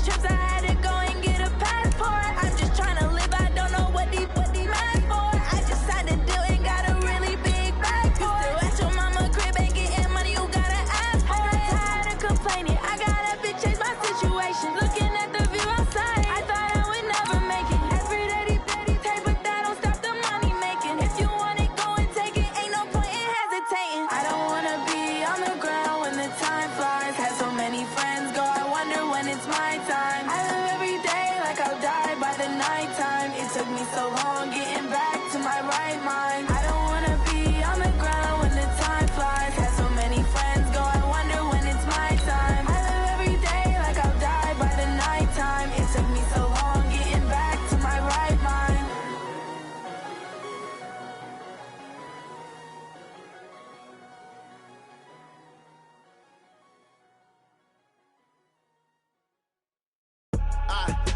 trips, I had to go and get a passport. I'm just trying to live, I don't know what these mad for. I just signed a deal and got a really big bag for it. Still at your mama crib, ain't getting money, you gotta ask for it. I'm tired of complaining, I gotta bitch change my situation. Looking at the view outside, I thought I would never make it. Every day these take, but that don't stop the money making. If you want it, go and take it, ain't no point in hesitating. I don't wanna be on the ground when the time flies. Had so many friends go, I wonder when it's my time. I live every day like I'll die by the nighttime. It took me so long getting back to my right mind. I don't wanna be on the ground when the time flies. Had so many friends go, I wonder when it's my time. I live every day like I'll die by the nighttime. It took me so long getting back to my right mind.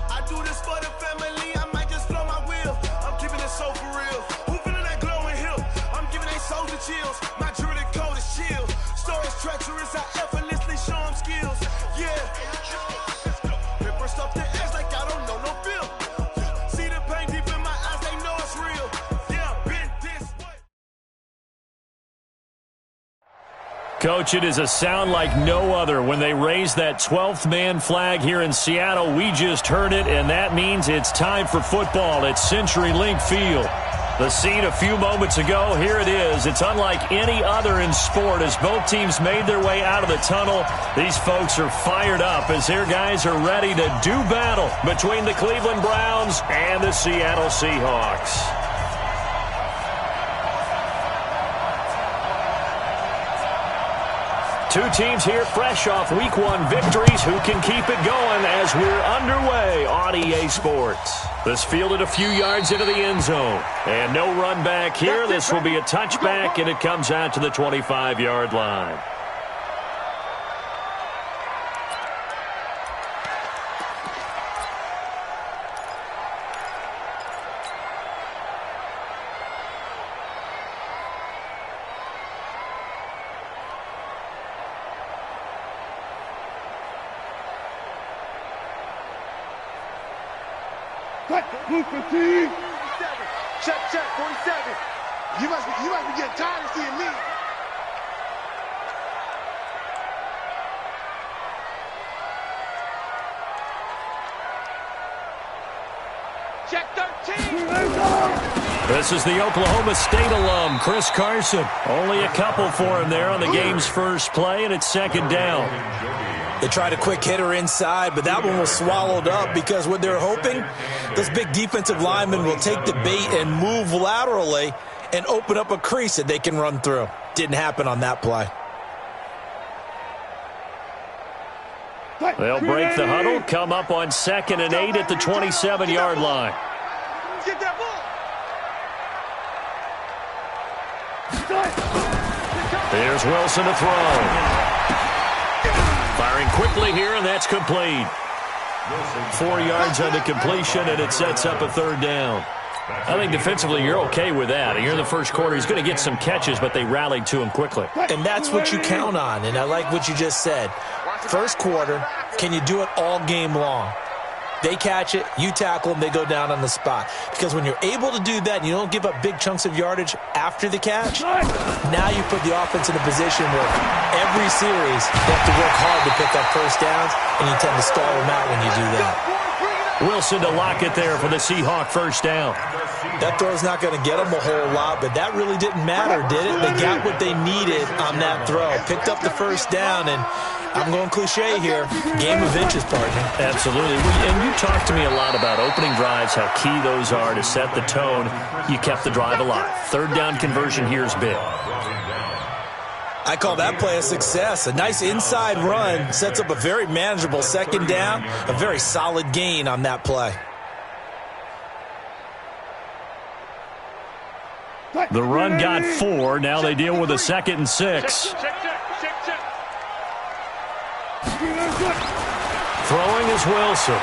I do this for the family, I might just blow my wheel. I'm keeping it so for real. Who feeling that glowing hill? I'm giving they souls the chills. My jewelry code is chill. Stories treacherous, I effortlessly show them skills. Yeah. Ripper stuff the edge like I don't know no feel. See the pain deep in my eyes, they know it's real. Yeah, been this way. Coach, it is a sound like no other when they raise that 12th man flag here in Seattle. We just heard it, and that means it's time for football at CenturyLink Field. The scene a few moments ago, here it is. It's unlike any other in sport as both teams made their way out of the tunnel. These folks are fired up as their guys are ready to do battle between the Cleveland Browns and the Seattle Seahawks. Two teams here fresh off Week 1 victories. Who can keep it going as we're underway on EA Sports? This fielded a few yards into the end zone. And no run back here. This will be a touchback, and it comes out to the 25-yard line. Move 15. 47. Check, 47. You must be getting tired of seeing me. Check 13. This is the Oklahoma State alum, Chris Carson. Only a couple for him there on the game's first play, and it's second down. They tried a quick hitter inside, but that one was swallowed up because what they're hoping, those big defensive linemen will take the bait and move laterally and open up a crease that they can run through. Didn't happen on that play. They'll break the huddle, come up on 2nd and 8 at the 27-yard line. Get that ball. Here's Wilson to throw. Firing quickly here, and that's complete. 4 yards on the completion, and it sets up a third down. I think defensively you're okay with that. Here in the first quarter, he's going to get some catches, but they rallied to him quickly. And that's what you count on, and I like what you just said. First quarter, can you do it all game long? They catch it, you tackle them, they go down on the spot. Because when you're able to do that and you don't give up big chunks of yardage after the catch, now you put the offense in a position where every series they have to work hard to pick up first downs, and you tend to stall them out when you do that. Wilson to lock it there for the Seahawk first down. That throw's not going to get them a whole lot, but that really didn't matter, did it? They got what they needed on that throw. Picked up the first down, and I'm going cliche here. Game of inches, partner. Absolutely. And you talked to me a lot about opening drives, how key those are to set the tone. You kept the drive alive. Third down conversion here is big. I call that play a success. A nice inside run sets up a very manageable second down. A very solid gain on that play. The run got 4. Now they deal with a 2nd and 6. Throwing is Wilson.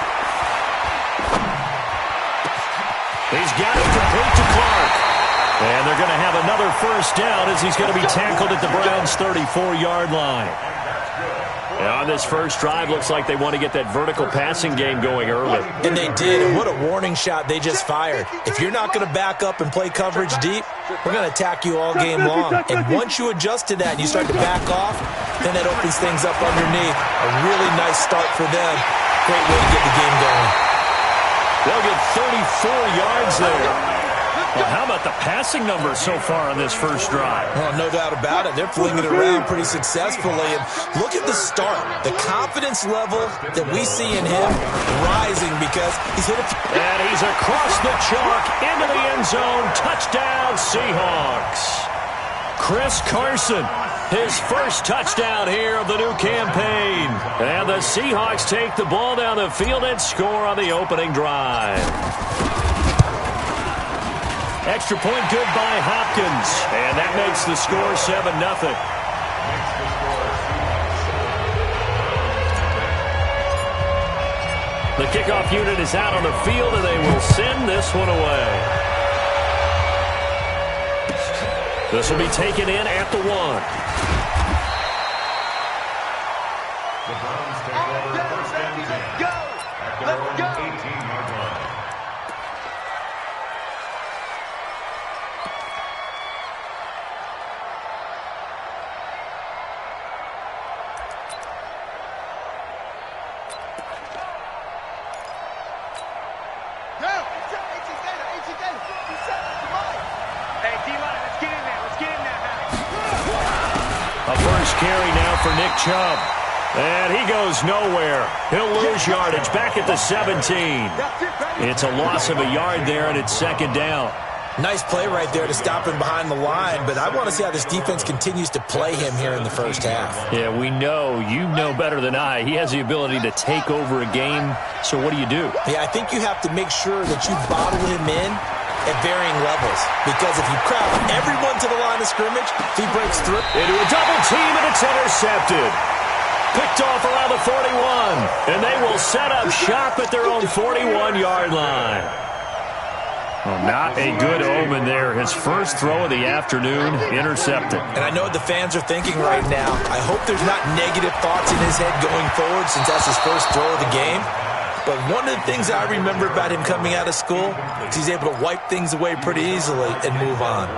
He's got it complete to Clark. And they're going to have another first down as he's going to be tackled at the Browns' 34-yard line. And on this first drive, looks like they want to get that vertical passing game going early. And they did. And what a warning shot they just fired. If you're not going to back up and play coverage deep, we're going to attack you all game long. And once you adjust to that and you start to back off, then that opens things up underneath. A really nice start for them. Great way to get the game going. They'll get 34 yards there. Well, how about the passing numbers so far on this first drive? Well, no doubt about it. They're flinging it around pretty successfully. And look at the start. The confidence level that we see in him rising because he's hit a few. And he's across the chalk into the end zone. Touchdown, Seahawks. Chris Carson, his first touchdown here of the new campaign. And the Seahawks take the ball down the field and score on the opening drive. Extra point good by Hopkins. And that makes the score 7-0. The kickoff unit is out on the field, and they will send this one away. This will be taken in at the 1. The Browns take over first and 10 at their own 18-yard line. A first carry now for Nick Chubb. And he goes nowhere. He'll lose yardage back at the 17. It's a loss of a yard there, and it's second down. Nice play right there to stop him behind the line, but I want to see how this defense continues to play him here in the first half. Yeah, we know. You know better than I. He has the ability to take over a game, so what do? Yeah, I think you have to make sure that you bottle him in at varying levels, because if you crowd everyone to the line of scrimmage, if he breaks through. Into a double team, and it's intercepted. Picked off around the 41, and they will set up shop at their own 41-yard line. Well, not a good omen there. His first throw of the afternoon, intercepted. And I know what the fans are thinking right now. I hope there's not negative thoughts in his head going forward since that's his first throw of the game. But one of the things I remember about him coming out of school is he's able to wipe things away pretty easily and move on.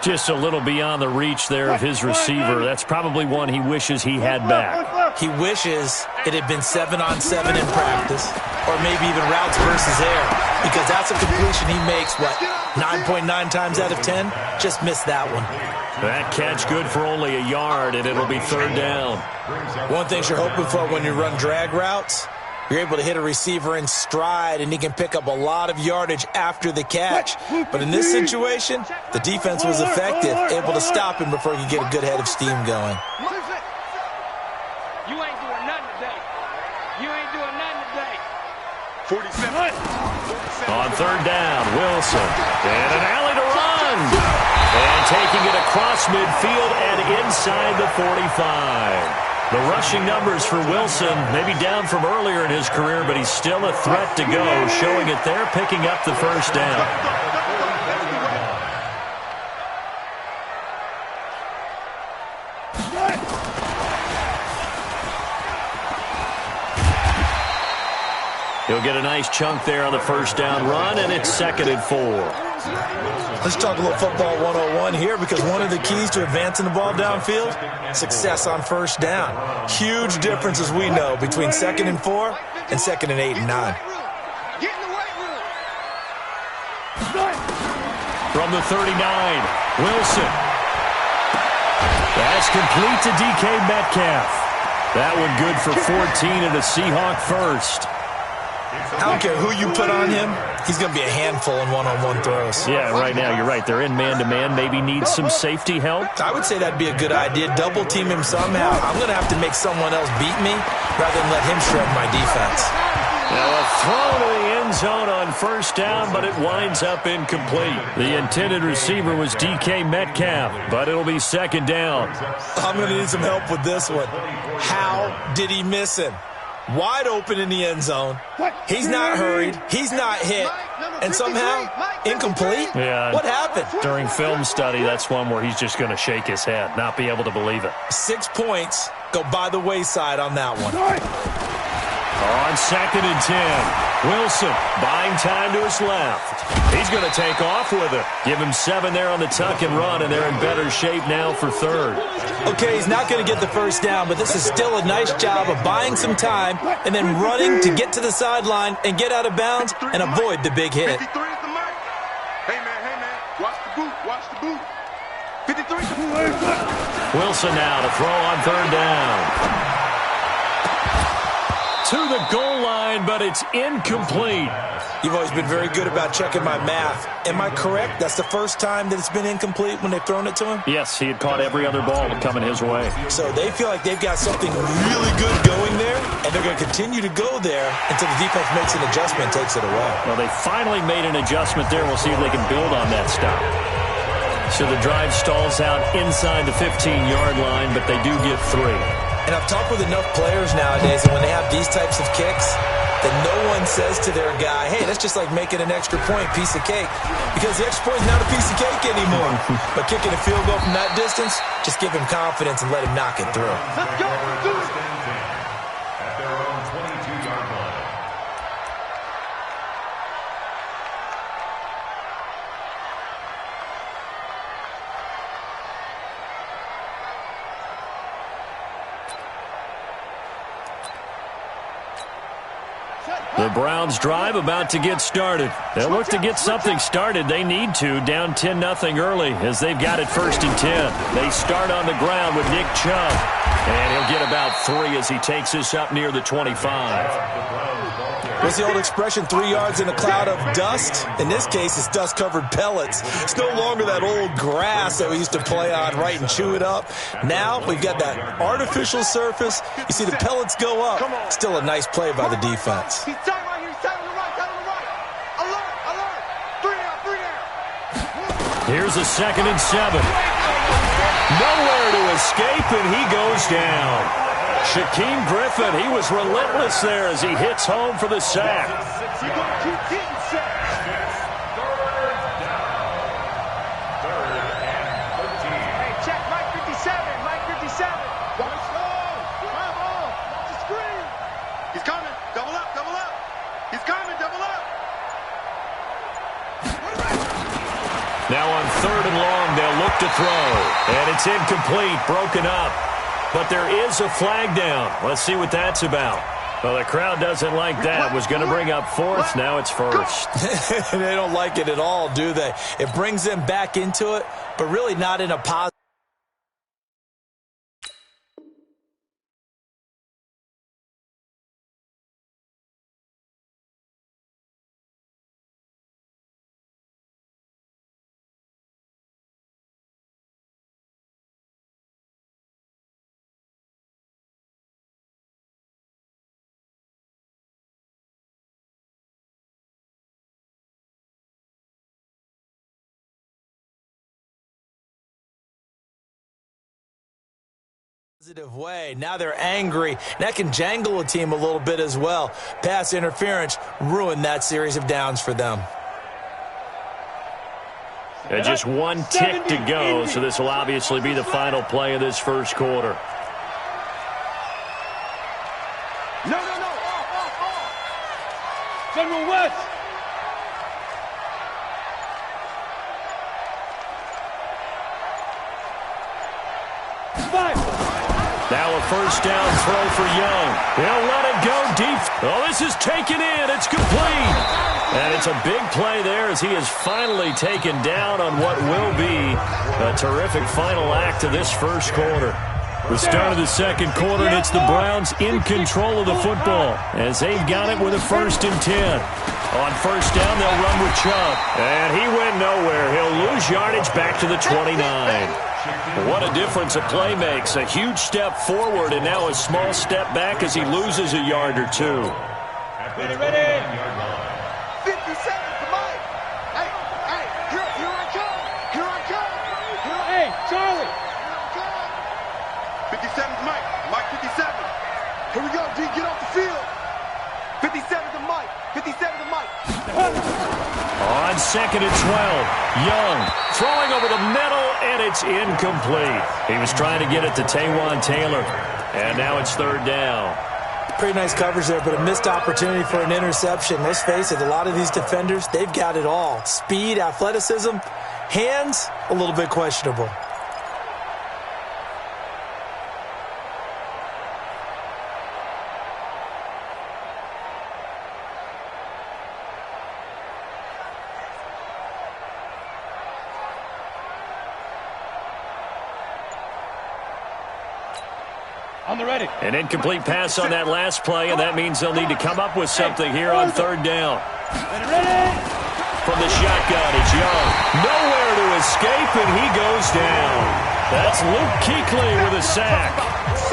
Just a little beyond the reach there of his receiver. That's probably one he wishes he had back. He wishes it had been 7-on-7 in practice, or maybe even routes versus air, because that's a completion he makes, 9.9 times out of 10? Just missed that one. That catch good for only a yard, and it'll be third down. One thing you're hoping for when you run drag routes, you're able to hit a receiver in stride, and he can pick up a lot of yardage after the catch. But in this situation, the defense was effective, able to stop him before he could get a good head of steam going. You ain't doing nothing today. You ain't doing nothing today. 47. On third down, Wilson. And an alley to run. And taking it across midfield and inside the 45. The rushing numbers for Wilson, maybe down from earlier in his career, but he's still a threat to go, showing it there, picking up the first down. He'll get a nice chunk there on the first down run, and it's 2nd and 4. Let's talk a little football 101 here, because one of the keys to advancing the ball downfield, success on first down. Huge difference, as we know, between 2nd and 4 and 2nd and 8 and 9. From the 39, Wilson. That's complete to DK Metcalf. That one good for 14 and a Seahawk first. I don't care who you put on him, he's going to be a handful in one-on-one throws. Yeah, right now, you're right. They're in man-to-man. Maybe needs some safety help. I would say that'd be a good idea. Double team him somehow. I'm going to have to make someone else beat me rather than let him shred my defense. Now a throw to the end zone on first down, but it winds up incomplete. The intended receiver was DK Metcalf, but it'll be 2nd down. I'm going to need some help with this one. How did he miss him? Wide open in the end zone. He's not hurried. He's not hit. And somehow, incomplete? Yeah. What happened? During film study, that's one where he's just going to shake his head, not be able to believe it. 6 points go by the wayside on that one. On 2nd and 10, Wilson buying time to his left. He's going to take off with it. Give him 7 there on the tuck and run, and they're in better shape now for 3rd. Okay, he's not going to get the first down, but this is still a nice job of buying some time and then running to get to the sideline and get out of bounds and avoid the big hit. 53 is the mark. Hey, man, watch the boot, watch the boot. 53 is the boot. Wilson now to throw on 3rd down. To the goal line, but it's incomplete. You've always been very good about checking my math. Am I correct? That's the first time that it's been incomplete when they've thrown it to him? Yes, he had caught every other ball coming his way. So they feel like they've got something really good going there, and they're going to continue to go there until the defense makes an adjustment and takes it away. Well, they finally made an adjustment there. We'll see if they can build on that stop. So the drive stalls out inside the 15-yard line, but they do get 3. And I've talked with enough players nowadays, and when they have these types of kicks, that no one says to their guy, hey, that's just like making an extra point, piece of cake. Because the extra point is not a piece of cake anymore. But kicking a field goal from that distance, just give him confidence and let him knock it through. Let's go, let's do it. At their own 22-yard line. The Browns drive about to get started. They'll look to get something started. They need to, down 10-0 early as they've got it 1st and 10. They start on the ground with Nick Chubb. And he'll get about 3 as he takes this up near the 25. What's the old expression, 3 yards in a cloud of dust? In this case, it's dust-covered pellets. It's no longer that old grass that we used to play on, right, and chew it up. Now we've got that artificial surface. You see the pellets go up. Still a nice play by the defense. He's tight right here, he's tight on the right, tight on the right. Alert, alert. 3 down. Here's a 2nd and 7. Nowhere to escape, and he goes down. Shaquem Griffin, he was relentless there as he hits home for the sack. He's going to keep getting sacks. Hey, check Mike 57, Mike 57. Watch the screen. He's coming. Double up, double up. He's coming, double up. Now on 3rd and long, they'll look to throw. And it's incomplete, broken up. But there is a flag down. Let's see what that's about. Well, the crowd doesn't like that. Was going to bring up 4th. Now it's 1st. They don't like it at all, do they? It brings them back into it, but really not in a positive. Way. Now they're angry. That can jangle a team a little bit as well. Pass interference ruined that series of downs for them. And just 1 tick to go, so this will obviously be the final play of this 1st quarter. No. General West. Now a 1st down throw for Young. He'll let it go deep. Oh, this is taken in. It's complete. And it's a big play there as he is finally taken down on what will be a terrific final act of this 1st quarter. The start of the 2nd quarter, and it's the Browns in control of the football as they've got it with a 1st and 10. On 1st down, they'll run with Chubb. And he went nowhere. He'll lose yardage back to the 29. What a difference a play makes. A huge step forward and now a small step back as he loses a yard or 2. Ready. 57 to Mike. Hey, here I come. Hey, Charlie. 57 to Mike. Mike 57. Here we go, D. Get off the field. 57 to Mike. 57 to Mike. On 2nd and 12, Young throwing over the middle, and it's incomplete. He was trying to get it to Taywan Taylor. And now it's third down. Pretty nice coverage there, but a missed opportunity for an interception. Let's face it, a lot of these defenders, they've got it all. Speed, athleticism, hands, a little bit questionable. On the ready. An incomplete pass on that last play, and that means they'll need to come up with something here on third down. From the shotgun, it's Young. Nowhere to escape, and he goes down. That's Luke Kuechly with a sack.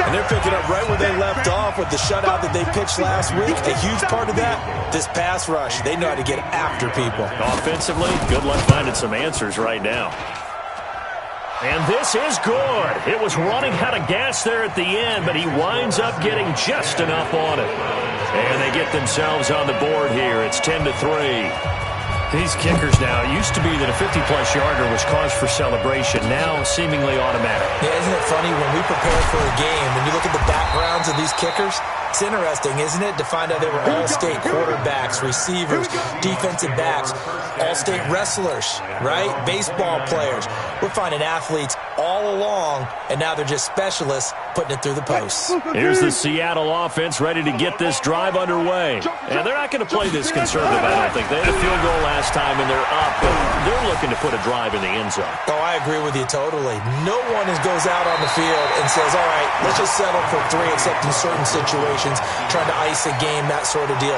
And they're picking up right where they left off with the shutout that they pitched last week. A huge part of that, this pass rush. They know how to get after people. Offensively, good luck finding some answers right now. And this is good. It was running out of gas there at the end, but he winds up getting just enough on it. And they get themselves on the board here. It's 10-3. These kickers now, it used to be that a 50-plus yarder was cause for celebration. Now, seemingly automatic. Yeah, isn't it funny when we prepare for a game, when you look at the backgrounds of these kickers, it's interesting, isn't it, to find out they were all-state quarterbacks, receivers, defensive backs, all-state wrestlers, right? Baseball players. We're finding athletes all along, and now they're just specialists putting it through the posts. Here's the Seattle offense ready to get this drive underway. And they're not going to play this conservative, I don't think. They had a field goal last time, and they're up, but they're looking to put a drive in the end zone. Oh, I agree with you totally. No one goes out on the field and says, all right, let's just settle for 3, except in certain situations, trying to ice a game, that sort of deal.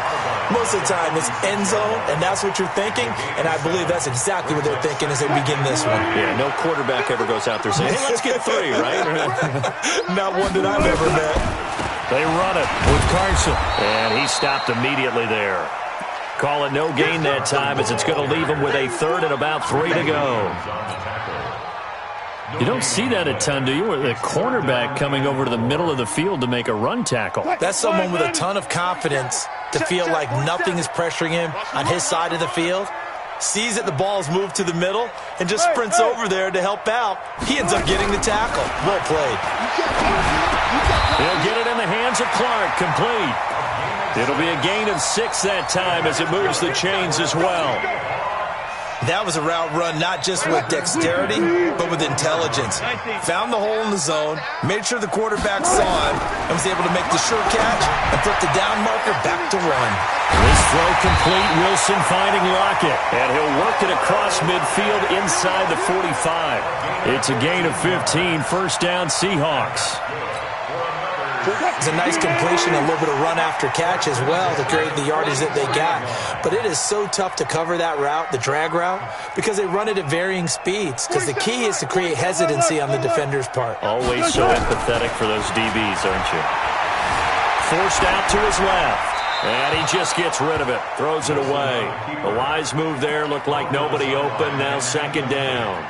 Most of the time, it's end zone, and that's what you're thinking, and I believe that's exactly what they're thinking as they begin this one. Yeah, no quarterback ever goes out there saying, hey, let's get 3, right? Not one that I've ever met. They run it with Carson, and he stopped immediately there. Call it no gain that time, as it's going to leave him with a third and about 3 to go. You don't see that a ton, do you? With a cornerback coming over to the middle of the field to make a run tackle. That's someone with a ton of confidence to feel like nothing is pressuring him on his side of the field. Sees that the ball's moved to the middle and just sprints over there to help out. He ends up getting the tackle. Well played. He'll get it in the hands of Clark, complete. It'll be a gain of 6 that time as it moves the chains as well. That was a route run not just with dexterity, but with intelligence. Found the hole in the zone, made sure the quarterback saw him, and was able to make the sure catch and put the down marker back to 1. This throw complete, Wilson finding Lockett, and he'll work it across midfield inside the 45. It's a gain of 15, first down Seahawks. It's a nice completion, a little bit of run after catch as well to create the yardage that they got. But it is so tough to cover that route, the drag route, because they run it at varying speeds. Because the key is to create hesitancy on the defender's part. Always so empathetic for those DBs, aren't you? Forced out to his left. And he just gets rid of it, throws it away. A wise move there, looked like nobody open, now second down.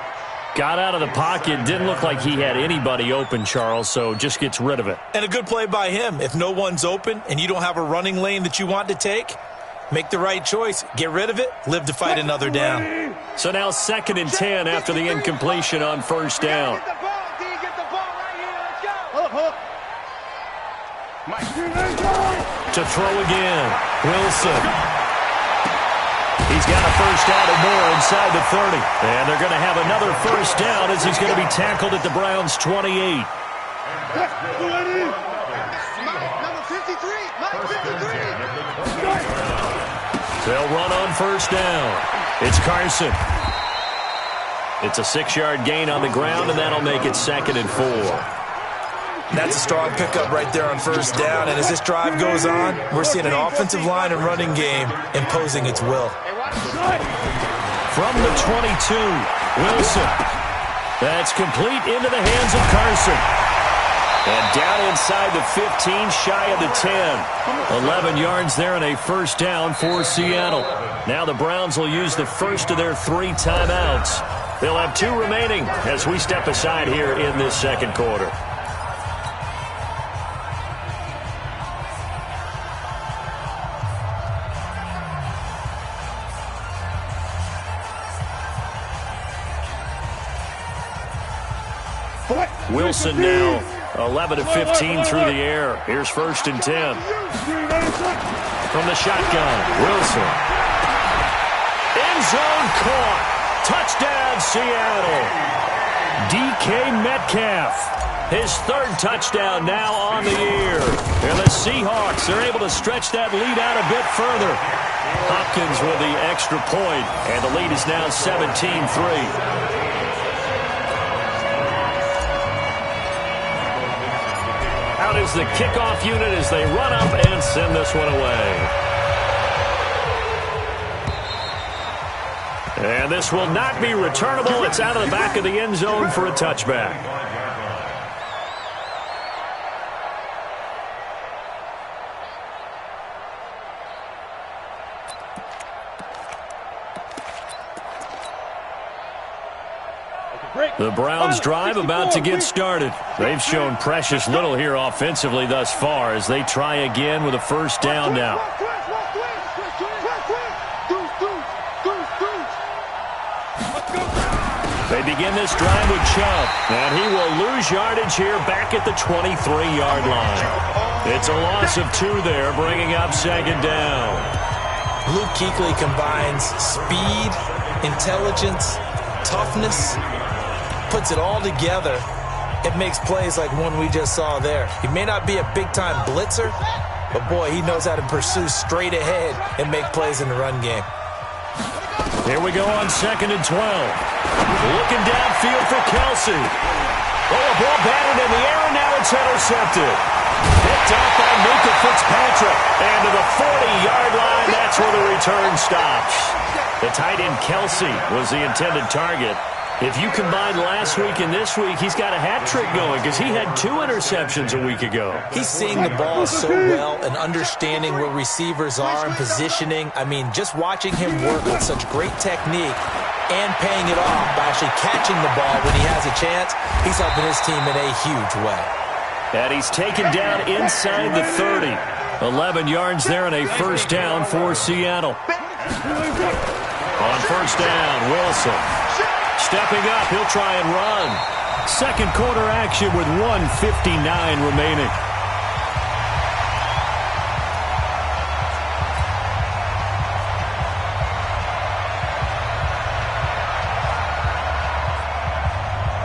Got out of the pocket, didn't look like he had anybody open, Charles, so just gets rid of it. And a good play by him. If no one's open and you don't have a running lane that you want to take, make the right choice. Get rid of it, live to fight another down. So now 2nd and 10 after the incompletion on first down. To throw again, Wilson. He's got a first down and more inside the 30. And they're going to have another first down as he's going to be tackled at the Browns' 28. They'll run on first down. It's Carson. It's a 6-yard gain on the ground, and that'll make it 2nd and 4. That's a strong pickup right there on first down. And as this drive goes on, we're seeing an offensive line and running game imposing its will. From the 22, Wilson. That's complete into the hands of Carson. And down inside the 15, shy of the 10. 11 yards there and a first down for Seattle. Now the Browns will use the first of their 3 timeouts. They'll have 2 remaining as we step aside here in this second quarter. Wilson now 11-15 through the air. Here's 1st and 10. From the shotgun, Wilson. End zone caught. Touchdown, Seattle. DK Metcalf. His 3rd touchdown now on the year. And the Seahawks are able to stretch that lead out a bit further. Hopkins with the extra point, and the lead is now 17-3. Out is the kickoff unit as they run up and send this one away. And this will not be returnable. It's out of the back of the end zone for a touchback. The Browns drive about to get started. They've shown precious little here offensively thus far as they try again with a 1st down now. They begin this drive with Chubb, and he will lose yardage here back at the 23-yard line. It's a loss of 2 there, bringing up 2nd down. Luke Kuechly combines speed, intelligence, toughness, puts it all together. It makes plays like one we just saw there. He may not be a big-time blitzer, but boy, he knows how to pursue straight ahead and make plays in the run game. Here we go on 2nd and 12. Looking downfield for Kelsey. Oh, a ball batted in the air, and now it's intercepted. Picked off by Minka Fitzpatrick. And to the 40-yard line, that's where the return stops. The tight end Kelsey was the intended target. If you combine last week and this week, he's got a hat trick going because he had 2 interceptions a week ago. He's seeing the ball so well and understanding where receivers are and positioning. I mean, just watching him work with such great technique and paying it off by actually catching the ball when he has a chance, he's helping his team in a huge way. And he's taken down inside the 30. 11 yards there and a 1st down for Seattle. On 1st down, Wilson. Stepping up, he'll try and run. 2nd quarter action with 1:59 remaining.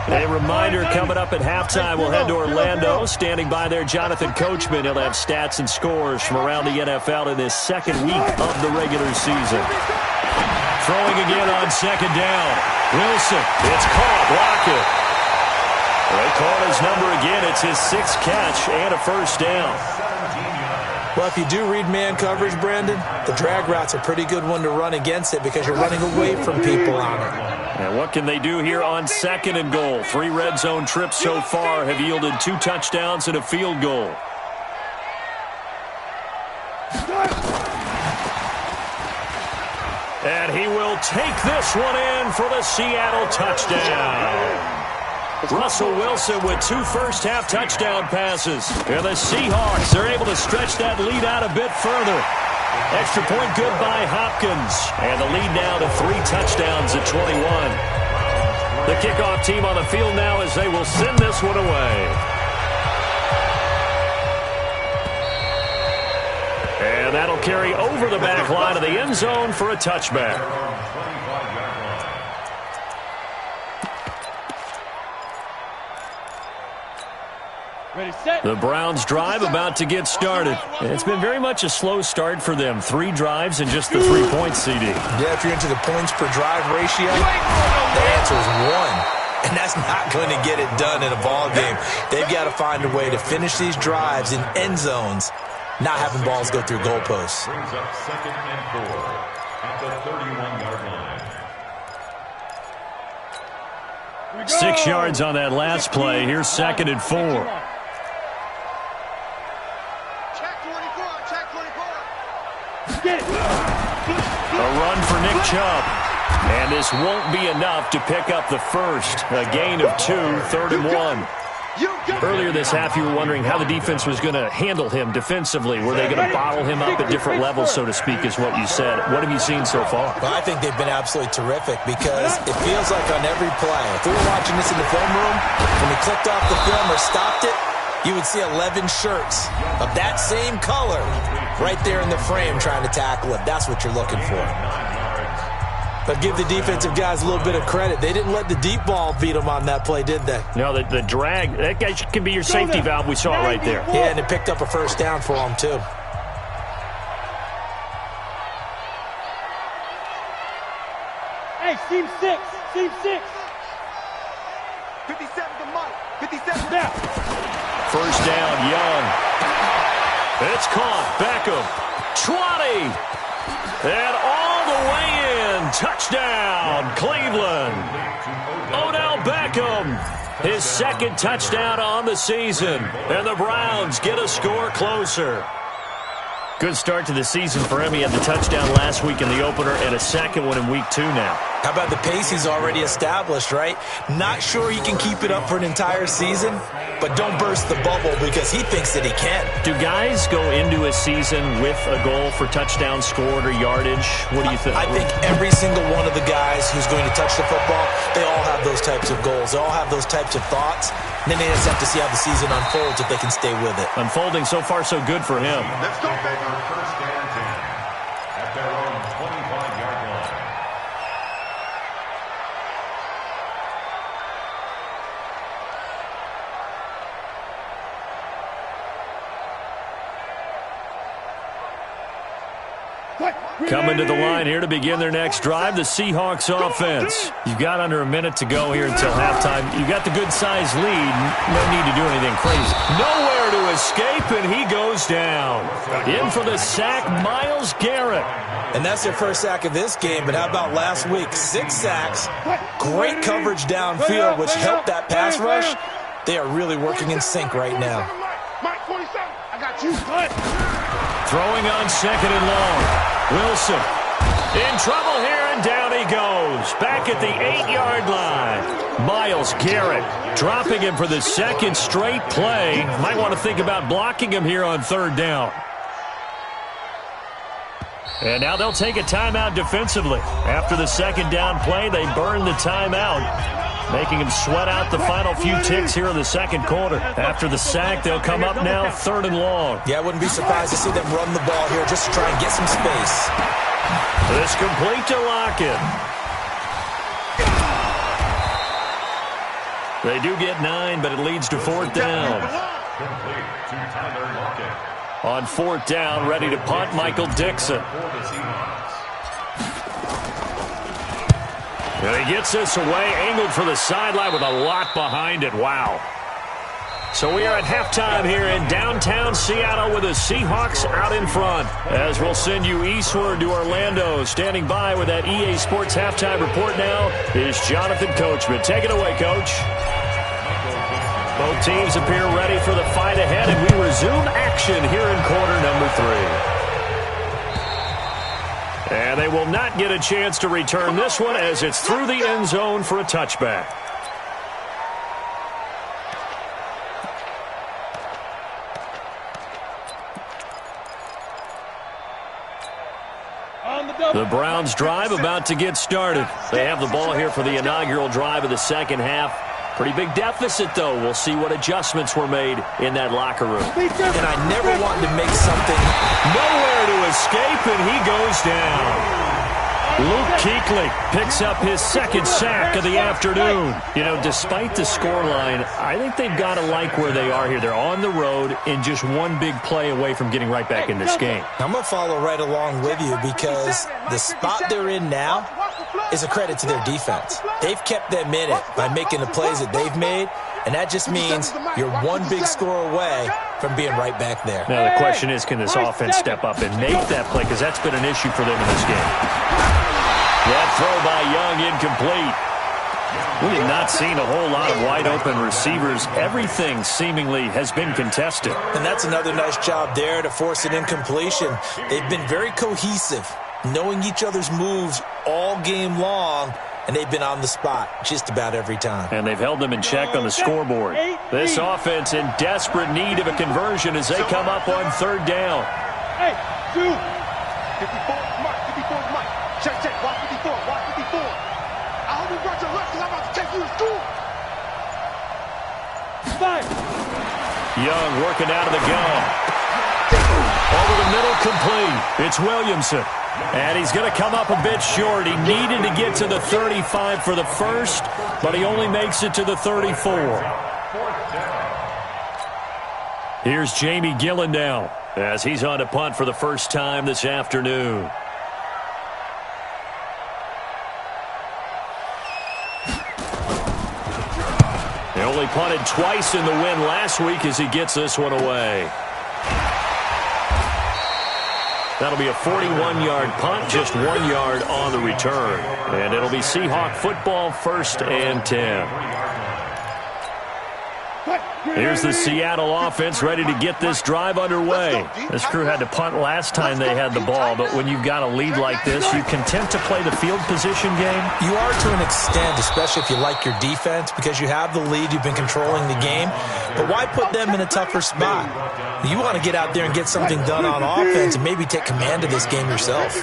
A reminder coming up at halftime, we'll head to Orlando. Standing by there, Jonathan Coachman. He'll have stats and scores from around the NFL in this 2nd week of the regular season. Throwing again on 2nd down. Wilson, it's caught, block it. They call his number again. It's his 6th catch and a 1st down. Well, if you do read man coverage, Brandon, the drag route's a pretty good one to run against it because you're running away from people on it. And what can they do here on 2nd and goal? 3 red zone trips so far have yielded 2 touchdowns and a field goal. And he will take this one in for the Seattle touchdown. Russell Wilson with 2 first-half touchdown passes. And the Seahawks are able to stretch that lead out a bit further. Extra point good by Hopkins. And the lead now to 3 touchdowns at 21. The kickoff team on the field now as they will send this one away. And that'll carry over the back line of the end zone for a touchback. The Browns drive about to get started. It's been very much a slow start for them. 3 drives and just the 3 points, CD. Yeah, if you're into the points per drive ratio, the answer is 1. And that's not going to get it done in a ball game. They've got to find a way to finish these drives in end zones, not having balls go through goalposts. Brings up 2nd and 4 at the 31-yard line. 6 yards on that last play. Here's 2nd and 4. A run for Nick Chubb. And this won't be enough to pick up the first. A gain of 2, 3rd and 1. Earlier this half, you were wondering how the defense was going to handle him defensively. Were they going to bottle him up at different levels, so to speak, is what you said. What have you seen so far? Well, I think they've been absolutely terrific because it feels like on every play, if we were watching this in the film room, when we clicked off the film or stopped it, you would see 11 shirts of that same color right there in the frame trying to tackle it. That's what you're looking for. But give the defensive guys a little bit of credit. They didn't let the deep ball beat them on that play, did they? No, the drag, that guy can be your safety valve. We saw it right there. Yeah, and it picked up a first down for them, too. Hey, seam 6. Seam 6. 57 to Mike. 57 down. First down, Young. It's caught. Beckham. 20. And all the way in. Touchdown, Cleveland. Odell Beckham. His second touchdown on the season. And the Browns get a score closer. Good start to the season for him. He had the touchdown last week in the opener and a second one in week 2 now. How about the pace he's already established, right? Not sure he can keep it up for an entire season, but don't burst the bubble because he thinks that he can. Do guys go into a season with a goal for touchdown scored or yardage? What do you think? I think every single one of the guys who's going to touch the football, they all have those types of goals. They all have those types of thoughts. And then they just have to see how the season unfolds if they can stay with it. Unfolding so far so good for him. Let's go, baby. First and 10 at their own 25-yard line. Coming to the line here to begin their next drive, the Seahawks offense. You've got under a minute to go here until halftime. You've got the good-sized lead. No need to do anything crazy. Nowhere to escape, and he goes down. In for the sack, Myles Garrett. And that's their first sack of this game, but how about last week? 6 sacks, great coverage downfield, which helped that pass rush. They are really working in sync right now. Mike 47, I got you. Throwing on second and long. Wilson in trouble here, and down he goes. Back at the 8-yard line. Myles Garrett dropping him for the second straight play. Might want to think about blocking him here on third down. And now they'll take a timeout defensively. After the second down play, they burn the timeout, making him sweat out the final few ticks here in the second quarter. After the sack, they'll come up now third and long. Yeah, I wouldn't be surprised to see them run the ball here just to try and get some space. This complete to Lockett. They do get 9, but it leads to fourth down. Complete to Tyler Lockett. On fourth down, ready to punt, Michael Dixon. And he gets this away, angled for the sideline with a lot behind it. Wow. So we are at halftime here in downtown Seattle with the Seahawks out in front. As we'll send you eastward to Orlando. Standing by with that EA Sports halftime report now is Jonathan Coachman. Take it away, Coach. Both teams appear ready for the fight ahead, and we resume action here in quarter number 3. And they will not get a chance to return this one as it's through the end zone for a touchback. The Browns drive about to get started. They have the ball here for the inaugural drive of the second half. Pretty big deficit, though. We'll see what adjustments were made in that locker room. And I never wanted to make something. Nowhere to escape, and he goes down. Luke Kuechly picks up his second sack of the afternoon. You know, despite the scoreline, I think they've got to like where they are here. They're on the road and just one big play away from getting right back in this game. I'm going to follow right along with you because the spot they're in now is a credit to their defense. They've kept them in it by making the plays that they've made, and that just means you're one big score away from being right back there. Now the question is, can this offense step up and make that play? Because that's been an issue for them in this game. That throw by Young incomplete. We have not seen a whole lot of wide-open receivers. Everything seemingly has been contested. And that's another nice job there to force an incompletion. They've been very cohesive, knowing each other's moves all game long, and they've been on the spot just about every time. And they've held them in check on the scoreboard. This offense in desperate need of a conversion as they come up on third down. Hey, 2. 54, Mike, 54, Mike. Check, watch 54, watch 54. I hope you brought your left because I'm about to take you to school. 5. Young working out of the gun. Over the middle, complete. It's Williamson. And he's going to come up a bit short. He needed to get to the 35 for the first, but he only makes it to the 34. Here's Jamie Gillen now as he's on to punt for the first time this afternoon. He only punted twice in the win last week as he gets this one away. That'll be a 41-yard punt, just 1 yard on the return. And it'll be Seahawk football, 1st and 10. Here's the Seattle offense ready to get this drive underway. This crew had to punt last time they had the ball, but when you've got a lead like this, you content to play the field position game? You are to an extent, especially if you like your defense, because you have the lead, you've been controlling the game. But why put them in a tougher spot? You want to get out there and get something done on offense and maybe take command of this game yourself.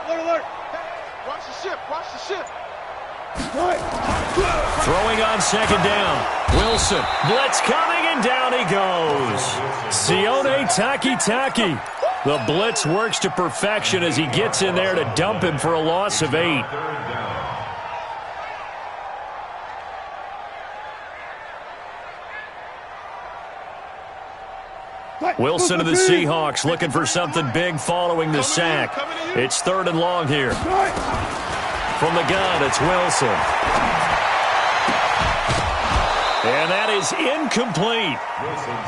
Alert. Watch the ship. Throwing on 2nd down. Wilson. Blitz coming, and down he goes. Sione Takitaki. The blitz works to perfection as he gets in there to dump him for a loss of 8. Wilson of the Seahawks looking for something big following the sack. It's 3rd and long here. From the gun, it's Wilson. And that is incomplete.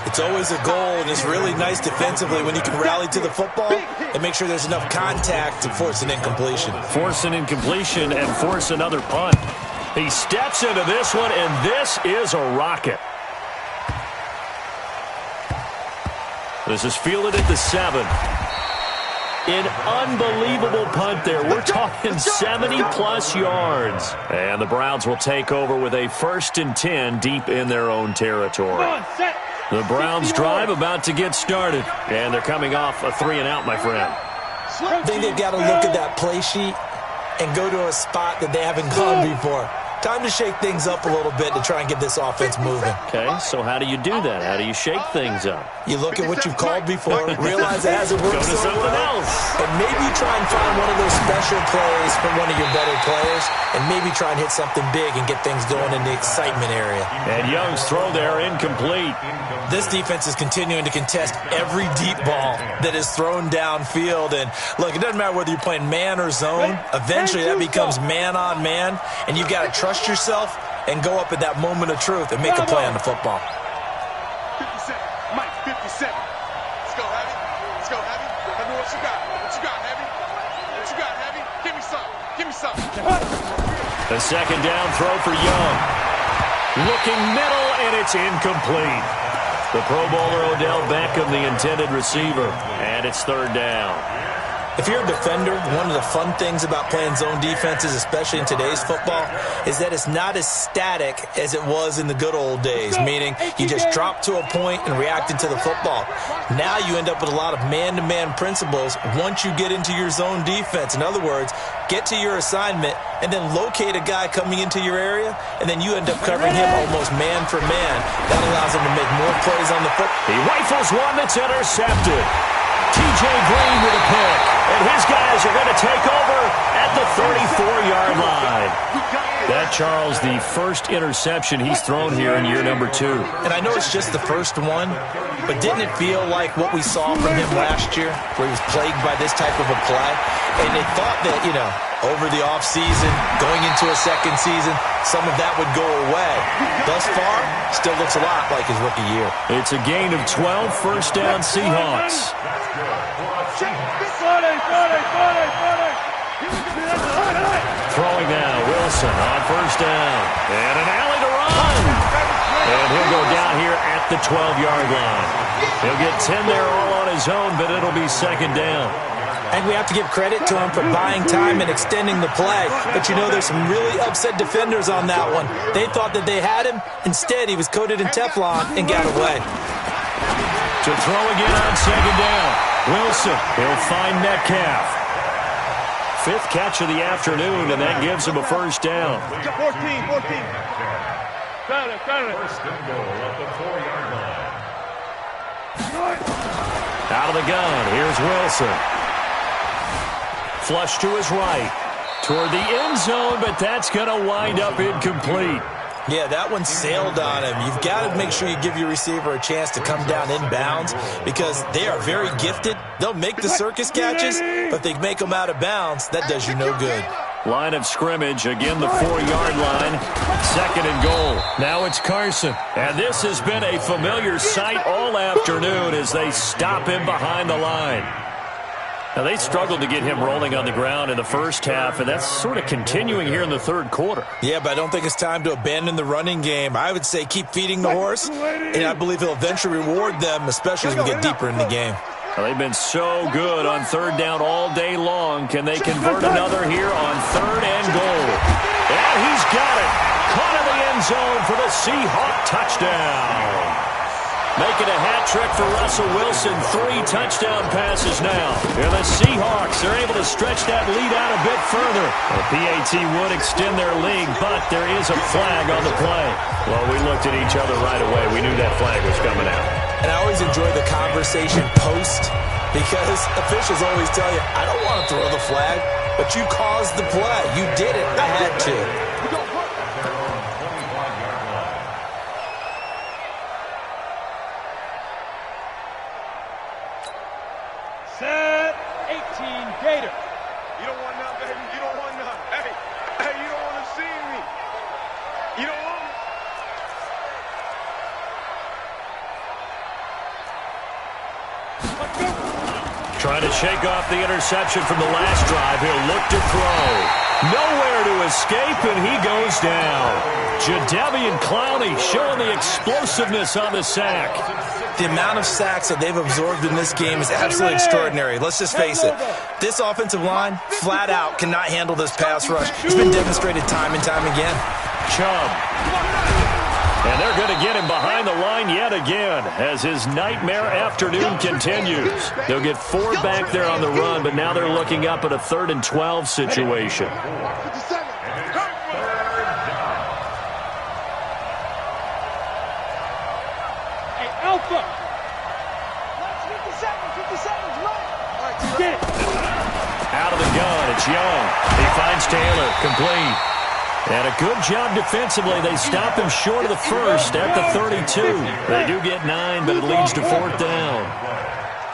It's always a goal, and it's really nice defensively when you can rally to the football and make sure there's enough contact to force an incompletion. Force an incompletion and force another punt. He steps into this one, and this is a rocket. This is fielded at the 7. An unbelievable punt there. We're talking 70-plus yards. And the Browns will take over with a 1st and 10 deep in their own territory. The Browns drive about to get started. And they're coming off a 3-and-out, my friend. I think they've got to look at that play sheet and go to a spot that they haven't gone before. Time to shake things up a little bit to try and get this offense moving. Okay, so how do you do that? How do you shake things up? You look at what you've called before, realize it hasn't worked Go to so something well, else. and maybe try and find one of those special plays from one of your better players, and maybe try and hit something big and get things going in the excitement area. And Young's throw there incomplete. This defense is continuing to contest every deep ball that is thrown downfield. And look, it doesn't matter whether you're playing man or zone. Eventually that becomes man on man, and you've got to trust yourself and go up at that moment of truth and make a play on the football. 57. Mike, 57. Let's go, Heavy. Tell me what you got. Heavy? What you got, Heavy? Give me some. The 2nd down throw for Young. Looking middle, and it's incomplete. The Pro Bowler Odell Beckham, the intended receiver, and it's 3rd down. If you're a defender, one of the fun things about playing zone defenses, especially in today's football, is that it's not as static as it was in the good old days, meaning you just drop to a point and react into the football. Now you end up with a lot of man-to-man principles once you get into your zone defense. In other words, get to your assignment and then locate a guy coming into your area, and then you end up covering him almost man for man. That allows him to make more plays on the football. He rifles one that's intercepted. T.J. Green with a pick, and his guys are going to take over at the 34-yard line. That, Charles, the first interception he's thrown here in year number 2. And I know it's just the first one, but didn't it feel like what we saw from him last year, where he was plagued by this type of a play? And they thought that, over the offseason, going into a second season, some of that would go away. Thus far, still looks a lot like his rookie year. It's a gain of 12, 1st down Seahawks. Throwing now, Wilson on 1st down. And an alley to run. And he'll go down here at the 12-yard line. He'll get 10 there all on his own, but it'll be 2nd down. And we have to give credit to him for buying time and extending the play. But there's some really upset defenders on that one. They thought that they had him. Instead, he was coated in Teflon and got away. To throw again on 2nd down. Wilson, he'll find Metcalf. 5th catch of the afternoon, and that gives him a first down. 14. First and goal at the 4-yard line. Out of the gun, here's Wilson. Flush to his right. Toward the end zone, but that's going to wind up incomplete. Yeah, that one sailed on him. You've got to make sure you give your receiver a chance to come down inbounds because they are very gifted. They'll make the circus catches, but they make them out of bounds. That does you no good. Line of scrimmage, again the 4-yard line. 2nd and goal. Now it's Carson. And this has been a familiar sight all afternoon as they stop him behind the line. Now, they struggled to get him rolling on the ground in the first half, and that's sort of continuing here in the 3rd quarter. Yeah, but I don't think it's time to abandon the running game. I would say keep feeding the horse, and I believe he'll eventually reward them, especially as we get deeper in the game. Well, they've been so good on 3rd down all day long. Can they convert another here on 3rd and goal? And he's got it. Caught in the end zone for the Seahawk touchdown. Making a hat trick for Russell Wilson. 3 touchdown passes now. And the Seahawks are able to stretch that lead out a bit further. The PAT would extend their lead, but there is a flag on the play. Well, we looked at each other right away. We knew that flag was coming out. And I always enjoy the conversation post because officials always tell you, I don't want to throw the flag, but you caused the play. You did it. I had to. Set 18 Gator. You don't want none, baby. You don't want none. Hey, you don't want to see me. You don't want me. Trying to shake off the interception from the last drive. He'll look to throw. Nowhere to escape, and he goes down. Jadeveon Clowney showing the explosiveness on the sack. The amount of sacks that they've absorbed in this game is absolutely extraordinary. Let's just face it. This offensive line, flat out, cannot handle this pass rush. It's been demonstrated time and time again. Chubb. And they're going to get him behind the line yet again as his nightmare afternoon continues. They'll get 4 back there on the run, but now they're looking up at a 3rd and 12 situation. Hey, Alpha. 57's right. All right, get it. Out of the gun, it's Young. He finds Taylor, complete. And a good job defensively. They stop him short of the first at the 32. They do get 9, but it leads to 4th down.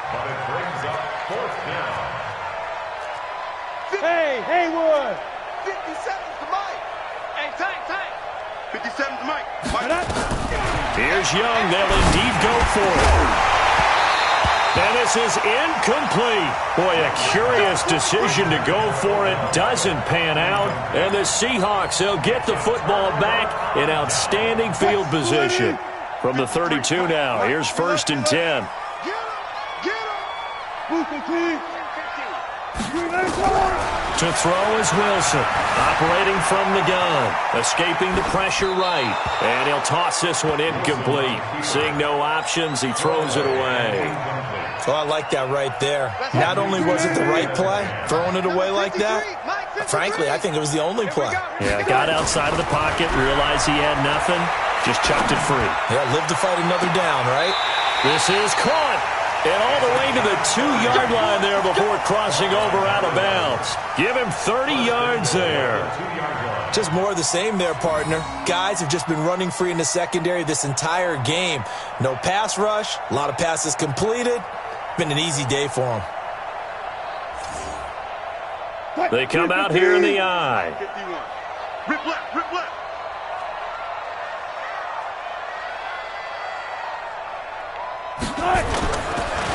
But it brings up 4th down. Hey, Haywood. 57's the mic. Hey, Tank. 57's the mic. Here's Young. They'll indeed go for it. And this is incomplete. Boy, a curious decision to go for it. Doesn't pan out. And the Seahawks, they'll get the football back in outstanding field position. From the 32 now, here's 1st and 10. To throw is Wilson, operating from the gun, escaping the pressure right, and he'll toss this one incomplete. Seeing no options, he throws it away. Oh, I like that right there. Not only was it the right play, throwing it away like that, frankly, I think it was the only play. Yeah, got outside of the pocket, realized he had nothing, just chucked it free. Yeah, live to fight another down, right? This is caught. And all the way to the 2-yard line there before crossing over out of bounds. Give him 30 yards there. Just more of the same there, partner. Guys have just been running free in the secondary this entire game. No pass rush, a lot of passes completed. Been an easy day for them. They come out here in the eye. 51. Rip left.